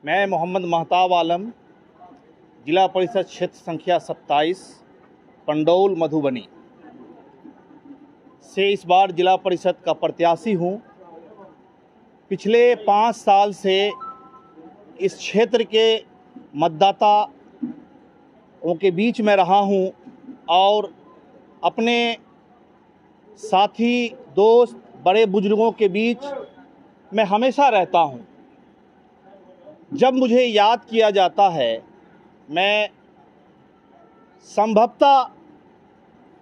मैं मोहम्मद महताब आलम, जिला परिषद क्षेत्र संख्या 27 पंडौल मधुबनी से इस बार जिला परिषद का प्रत्याशी हूँ। पिछले 5 साल से इस क्षेत्र के मतदाताओं के बीच में रहा हूँ और अपने साथी, दोस्त, बड़े बुजुर्गों के बीच मैं हमेशा रहता हूँ। जब मुझे याद किया जाता है, मैं संभवतः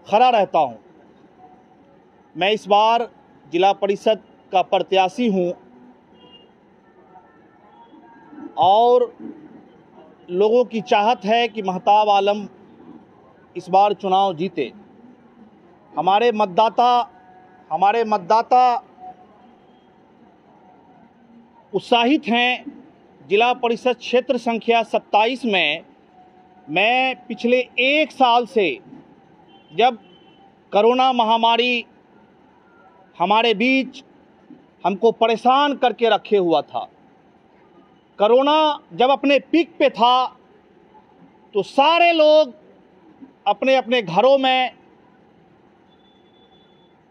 खड़ा रहता हूँ। मैं इस बार जिला परिषद का प्रत्याशी हूँ और लोगों की चाहत है कि महताब आलम इस बार चुनाव जीते। हमारे मतदाता उत्साहित हैं। जिला परिषद क्षेत्र संख्या 27 में मैं पिछले 1 साल से, जब कोरोना महामारी हमारे बीच हमको परेशान करके रखे हुआ था, कोरोना जब अपने पीक पे था तो सारे लोग अपने अपने घरों में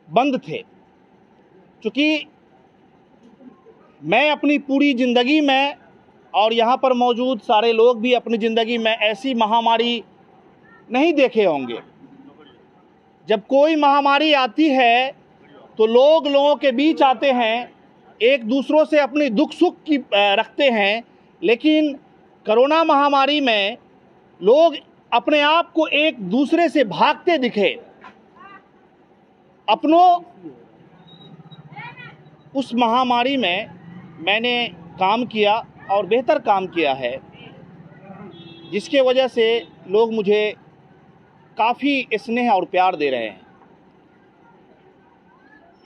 बंद थे। क्योंकि मैं अपनी पूरी ज़िंदगी में और यहाँ पर मौजूद सारे लोग भी अपनी ज़िंदगी में ऐसी महामारी नहीं देखे होंगे। जब कोई महामारी आती है तो लोगों के बीच आते हैं, एक दूसरों से अपनी दुख सुख की रखते हैं, लेकिन कोरोना महामारी में लोग अपने आप को एक दूसरे से भागते दिखे। उस महामारी में मैंने काम किया और बेहतर काम किया है, जिसके वजह से लोग मुझे काफ़ी स्नेह और प्यार दे रहे हैं।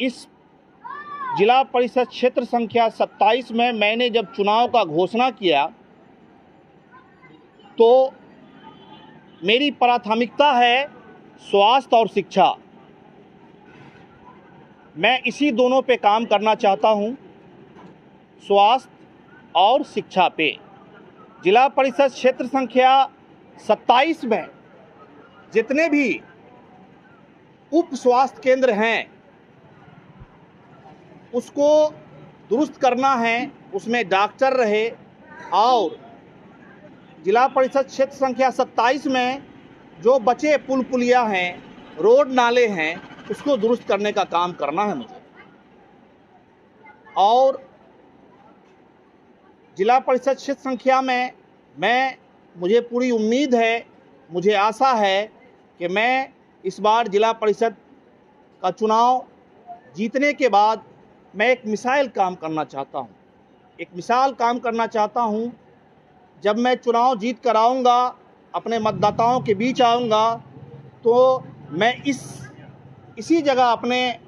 इस जिला परिषद क्षेत्र संख्या 27 में मैंने जब चुनाव का घोषणा किया तो मेरी प्राथमिकता है स्वास्थ्य और शिक्षा। मैं इसी दोनों पे काम करना चाहता हूँ, स्वास्थ्य और शिक्षा पे। जिला परिषद क्षेत्र संख्या 27 में जितने भी उप स्वास्थ्य केंद्र हैं उसको दुरुस्त करना है, उसमें डॉक्टर रहे, और जिला परिषद क्षेत्र संख्या 27 में जो बचे पुल पुलिया हैं, रोड नाले हैं, उसको दुरुस्त करने का काम करना है मुझे। और जिला परिषद क्षेत्र संख्या में मुझे पूरी उम्मीद है, मुझे आशा है कि मैं इस बार जिला परिषद का चुनाव जीतने के बाद मैं एक मिसाल काम करना चाहता हूँ। जब मैं चुनाव जीत कर आऊँगा, अपने मतदाताओं के बीच आऊँगा, तो मैं इसी जगह अपने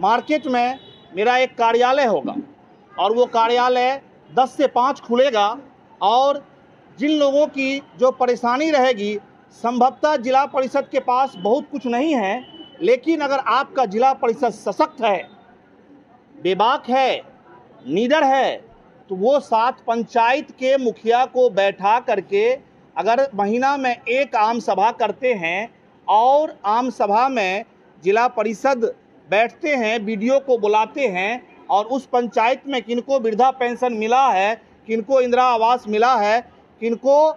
मार्केट में मेरा एक कार्यालय होगा और वो कार्यालय 10 से 5 खुलेगा। और जिन लोगों की जो परेशानी रहेगी, संभवतः जिला परिषद के पास बहुत कुछ नहीं है, लेकिन अगर आपका जिला परिषद सशक्त है, बेबाक है, नीडर है, तो वो 7 पंचायत के मुखिया को बैठा करके अगर महीना में एक आम सभा करते हैं और आम सभा में जिला परिषद बैठते हैं, बीडीओ को बुलाते हैं और उस पंचायत में किनको वृद्धा पेंशन मिला है, किनको इंदिरा आवास मिला है, किनको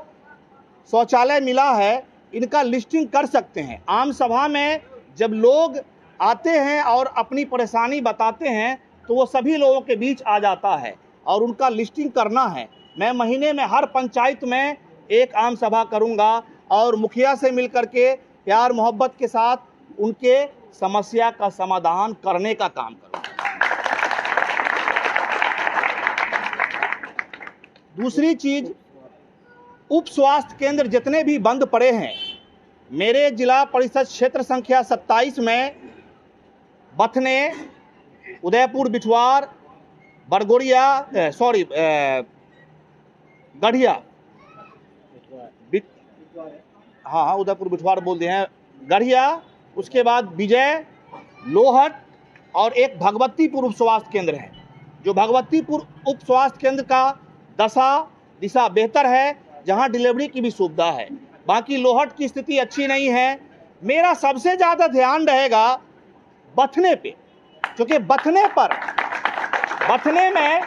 शौचालय मिला है, इनका लिस्टिंग कर सकते हैं। आम सभा में जब लोग आते हैं और अपनी परेशानी बताते हैं तो वो सभी लोगों के बीच आ जाता है और उनका लिस्टिंग करना है। मैं महीने में हर पंचायत में एक आम सभा करूंगा और मुखिया से मिलकर के प्यार मोहब्बत के साथ उनके समस्या का समाधान करने का काम करूंगा। दूसरी चीज, उप स्वास्थ्य केंद्र जितने भी बंद पड़े हैं, मेरे जिला परिषद क्षेत्र संख्या 27 में बथने, उदयपुर बिठवार, गढ़िया, हाँ उदयपुर बिठवार बोल दिए हैं, गढ़िया, उसके बाद विजय, लोहट और एक भगवतीपुर उप स्वास्थ्य केंद्र है। जो भगवतीपुर उप स्वास्थ्य केंद्र का दिशा बेहतर है, जहां डिलीवरी की भी सुविधा है। बाकी लोहट की स्थिति अच्छी नहीं है। मेरा सबसे ज़्यादा ध्यान रहेगा बथने पे, क्योंकि बथने में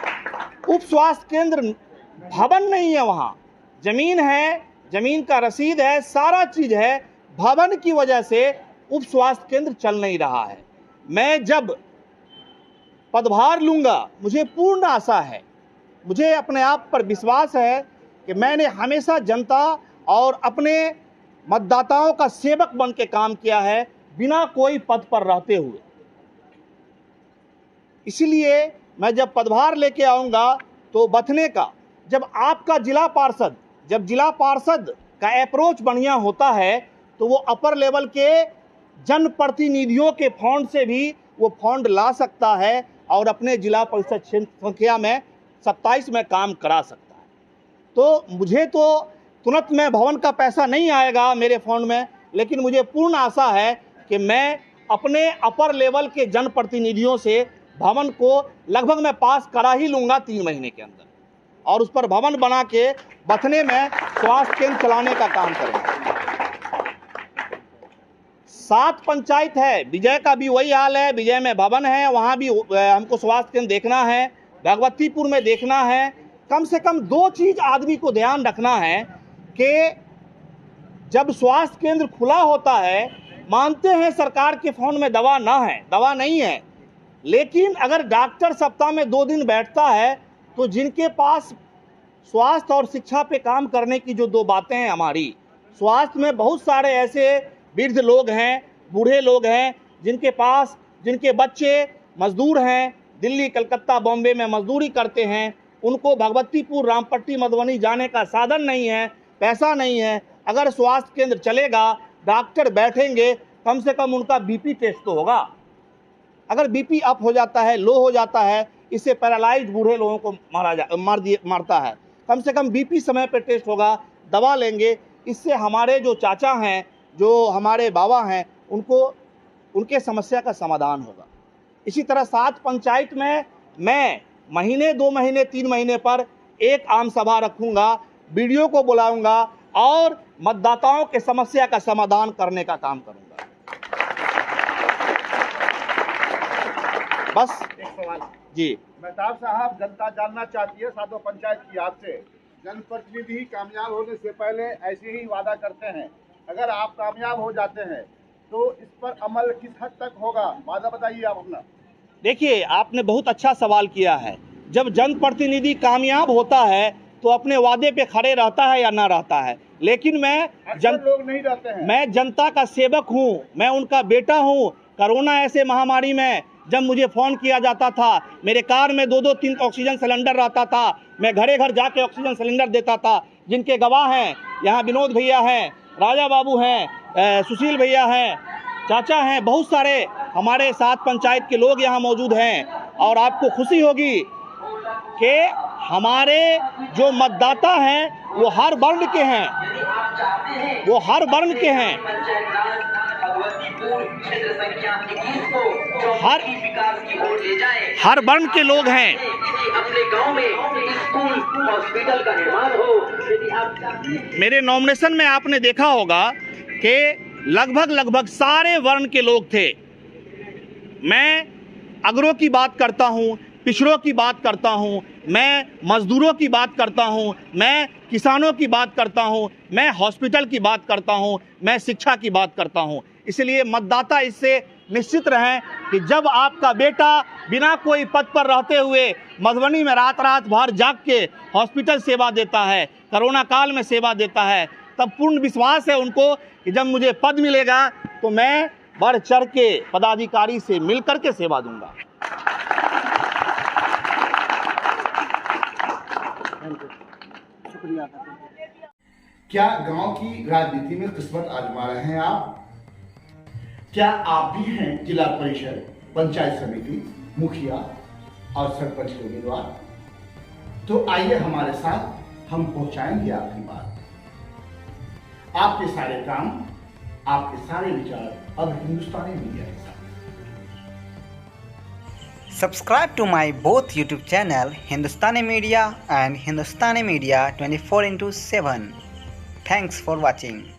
उप स्वास्थ्य केंद्र भवन नहीं है, वहाँ जमीन है, जमीन का रसीद है, सारा चीज़ है। भवन की वजह से उप स्वास्थ्य केंद्र चल नहीं रहा है। मैं जब पदभार लूँगा, मुझे पूर्ण आशा है, मुझे अपने आप पर विश्वास है कि मैंने हमेशा जनता और अपने मतदाताओं का सेवक बन के काम किया है, बिना कोई पद पर रहते हुए। इसलिए मैं जब पदभार लेके आऊँगा तो बथने का, जब आपका जिला पार्षद का अप्रोच बढ़िया होता है तो वो अपर लेवल के जनप्रतिनिधियों के फंड से भी वो फंड ला सकता है और अपने जिला परिषद संख्या में 27 में काम करा सकता है। तो मुझे तो तुरंत में भवन का पैसा नहीं आएगा मेरे फंड में, लेकिन मुझे पूर्ण आशा है कि मैं अपने अपर लेवल के जनप्रतिनिधियों से भवन को लगभग मैं पास करा ही लूँगा 3 महीने के अंदर, और उस पर भवन बना के बथने में स्वास्थ्य केंद्र चलाने का काम करेंगे। 7 पंचायत है, विजय का भी वही हाल है। विजय में भवन है, वहाँ भी हमको स्वास्थ्य केंद्र देखना है, भगवतीपुर में देखना है। कम से कम 2 चीज़ आदमी को ध्यान रखना है कि जब स्वास्थ्य केंद्र खुला होता है, मानते हैं सरकार के फंड में दवा नहीं है, लेकिन अगर डॉक्टर सप्ताह में 2 दिन बैठता है तो जिनके पास स्वास्थ्य और शिक्षा पे काम करने की जो 2 बातें हैं हमारी, स्वास्थ्य में बहुत सारे ऐसे वृद्ध लोग हैं, बूढ़े लोग हैं, जिनके बच्चे मजदूर हैं, दिल्ली, कलकत्ता, बॉम्बे में मजदूरी करते हैं, उनको भगवतीपुर, रामपट्टी, मधुबनी जाने का साधन नहीं है, पैसा नहीं है। अगर स्वास्थ्य केंद्र चलेगा, डॉक्टर बैठेंगे, कम से कम उनका बीपी टेस्ट तो होगा। अगर बीपी अप हो जाता है, लो हो जाता है, इससे पैरालाइज बूढ़े लोगों को मारता है। कम से कम बीपी समय पर टेस्ट होगा, दवा लेंगे, इससे हमारे जो चाचा हैं, जो हमारे बाबा हैं, उनके समस्या का समाधान होगा। इसी तरह 7 पंचायत में मैं महीने, 2 महीने, 3 महीने पर एक आम सभा रखूंगा, वीडियो को बुलाऊंगा और मतदाताओं के समस्या का समाधान करने का काम करूंगा। बस एक सवाल जी। मेहताब साहब, जनता जानना चाहती है सातों पंचायत की आपसे, जनप्रतिनिधि कामयाब होने से पहले ऐसे ही वादा करते हैं, अगर आप कामयाब हो जाते हैं तो इस पर अमल किस हद तक होगा, वादा बताइए आप अपना। देखिए, आपने बहुत अच्छा सवाल किया है। जब जनप्रतिनिधि कामयाब होता है तो अपने वादे पे खड़े रहता है या ना रहता है, लेकिन लोग नहीं रहते हैं। मैं जनता का सेवक हूँ, मैं उनका बेटा हूँ। कोरोना ऐसे महामारी में जब मुझे फ़ोन किया जाता था, मेरे कार में 2-2, 3 ऑक्सीजन सिलेंडर रहता था, मैं घरे घर जाके ऑक्सीजन सिलेंडर देता था। जिनके गवाह हैं, यहाँ विनोद भैया हैं, राजा बाबू हैं, सुशील भैया हैं, चाचा हैं, बहुत सारे हमारे 7 पंचायत के लोग यहाँ मौजूद हैं। और आपको खुशी होगी कि हमारे जो मतदाता हैं वो हर वर्ण के हैं, हर वर्ण के लोग हैं। अपने गांव में स्कूल, हॉस्पिटल का निर्माण हो। मेरे नॉमिनेशन में आपने देखा होगा कि लगभग सारे वर्ण के लोग थे। मैं अगरों की बात करता हूँ, पिछड़ों की बात करता हूँ, मैं मजदूरों की बात करता हूँ, मैं किसानों की बात करता हूँ, मैं हॉस्पिटल की बात करता हूँ, मैं शिक्षा की बात करता हूँ। इसलिए मतदाता इससे निश्चित रहें कि जब आपका बेटा बिना कोई पद पर रहते हुए मधुबनी में रात भर जाग के हॉस्पिटल सेवा देता है, कोरोना काल में सेवा देता है, तब पूर्ण विश्वास है उनको कि जब मुझे पद मिलेगा तो मैं बढ़ चढ़ के पदाधिकारी से मिल कर के सेवा दूंगा। शुक्रिया। क्या गांव की राजनीति में किस्मत आजमा रहे हैं आप? क्या आप भी हैं जिला परिषद, पंचायत समिति, मुखिया और सरपंच के उम्मीदवार? तो आइए हमारे साथ, हम पहुंचाएंगे आपकी बात। आपके सारे काम, आपके सारे विचार अब हिंदुस्तानी मीडिया के साथ। Subscribe to my both YouTube channel Hindustani Media and Hindustani Media 24/7. Thanks for watching.